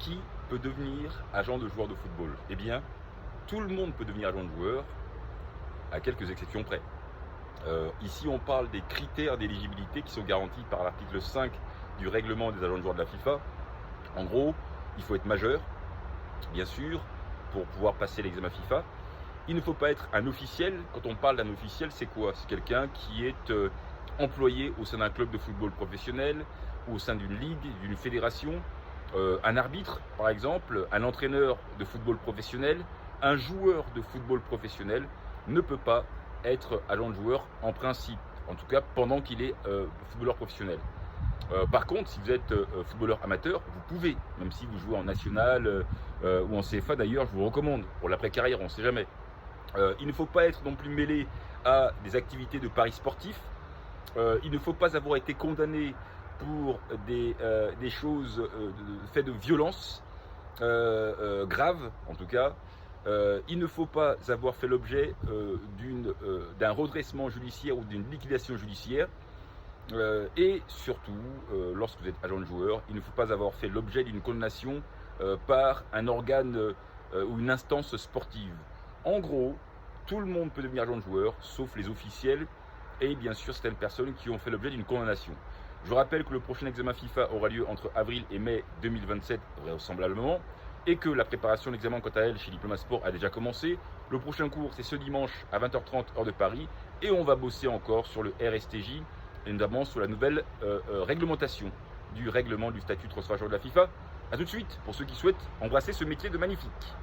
Qui peut devenir agent de joueur de football? Eh bien, tout le monde peut devenir agent de joueur, à quelques exceptions près. Ici, on parle des critères d'éligibilité qui sont garantis par l'article 5 du règlement des agents de joueurs de la FIFA. En gros, il faut être majeur, bien sûr, pour pouvoir passer l'examen FIFA. Il ne faut pas être un officiel. Quand on parle d'un officiel, c'est quoi? C'est quelqu'un qui est employé au sein d'un club de football professionnel, ou au sein d'une ligue, d'une fédération, un arbitre, par exemple, un entraîneur de football professionnel, un joueur de football professionnel ne peut pas être agent de joueur en principe, en tout cas pendant qu'il est footballeur professionnel. Par contre, si vous êtes footballeur amateur, vous pouvez, même si vous jouez en national ou en CFA d'ailleurs, je vous recommande, pour l'après-carrière, on ne sait jamais. Il ne faut pas être non plus mêlé à des activités de paris sportifs. Il ne faut pas avoir été condamné pour des choses, faits de violence graves en tout cas. Il ne faut pas avoir fait l'objet d'un redressement judiciaire ou d'une liquidation judiciaire. Et surtout, lorsque vous êtes agent de joueur, il ne faut pas avoir fait l'objet d'une condamnation par un organe ou une instance sportive. En gros, tout le monde peut devenir agent de joueur, sauf les officiels et bien sûr certaines personnes qui ont fait l'objet d'une condamnation. Je rappelle que le prochain examen FIFA aura lieu entre avril et mai 2027, vraisemblablement, et que la préparation de l'examen, quant à elle, chez Diploma Sport a déjà commencé. Le prochain cours, c'est ce dimanche à 20h30, heure de Paris, et on va bosser encore sur le RSTJ, et notamment sur la nouvelle réglementation du règlement du statut de transfert joueur de la FIFA. A tout de suite pour ceux qui souhaitent embrasser ce métier de magnifique.